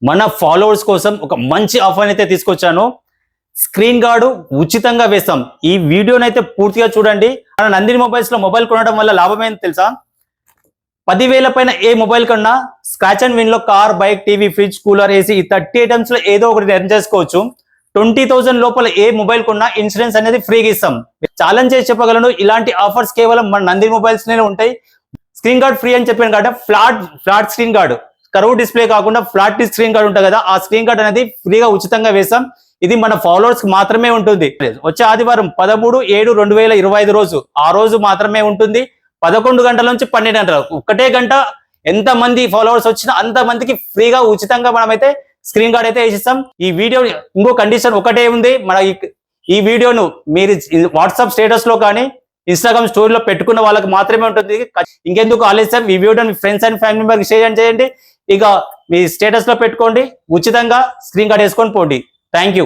మన ఫాలోవర్స్ కోసం ఒక మంచి ఆఫర్ అయితే తీసుకొచ్చాను. స్క్రీన్ గార్డు ఉచితంగా వేస్తాం. ఈ వీడియోని అయితే పూర్తిగా చూడండి. మన నందిని మొబైల్స్ లో మొబైల్ కొనడం వల్ల లాభం ఏంటి తెలుసా? 10,000 పైన ఏ మొబైల్ కన్నా స్క్రాచ్ అండ్ విన్ లో car, bike, TV, fridge, cooler, AC ఈ 30 ఐటమ్స్ లో ఏదో ఒకటి ఎర్న్ చేసుకోవచ్చు. 20,000 లోపల ఏ మొబైల్ కొన్నా ఇన్సూరెన్స్ అనేది ఫ్రీగా ఇస్తాం. ఛాలెంజ్ చేసి చెప్పగలను, ఇలాంటి ఆఫర్స్ కేవలం మన నందిని మొబైల్స్ లోనే ఉంటాయి. స్క్రీన్ గార్డ్ ఫ్రీ అని చెప్పాను కాబట్టి flat screen guard, curve display కాకుండా ఫ్లాట్ స్క్రీన్ గార్డ్ ఉంటుంది కదా, ఆ స్క్రీన్ గార్డ్ అనేది ఫ్రీగా ఉచితంగా వేస్తాం. ఇది మన ఫాలోవర్స్ కి మాత్రమే ఉంటుంది. వచ్చే ఆదివారం 13/7/2025 రోజు, ఆ రోజు మాత్రమే ఉంటుంది. 11 గంటల నుంచి 12 గంటల, ఒక్కటే గంట ఎంత మంది ఫాలోవర్స్ వచ్చినా అంత మందికి ఫ్రీగా ఉచితంగా మనమైతే స్క్రీన్ గార్డ్ అయితే వేసిస్తాం. ఈ వీడియో ఇంకో కండిషన్ ఒకటే ఉంది. మన ఈ వీడియోను మీరు వాట్సాప్ స్టేటస్ లో కానీ ఇన్స్టాగ్రామ్ స్టోరీలో పెట్టుకున్న వాళ్ళకి మాత్రమే ఉంటుంది. ఇంకెందుకు ఆలస్యం, ఈ వీడియోని మీ ఫ్రెండ్స్ అండ్ ఫ్యామిలీ మెంబర్కి షేర్ చేయండి. ఇక మీ స్టేటస్ లో పెట్టుకోండి, ఉచితంగా స్క్రీన్ గార్డ్ వేసుకొని పోండి. Thank you.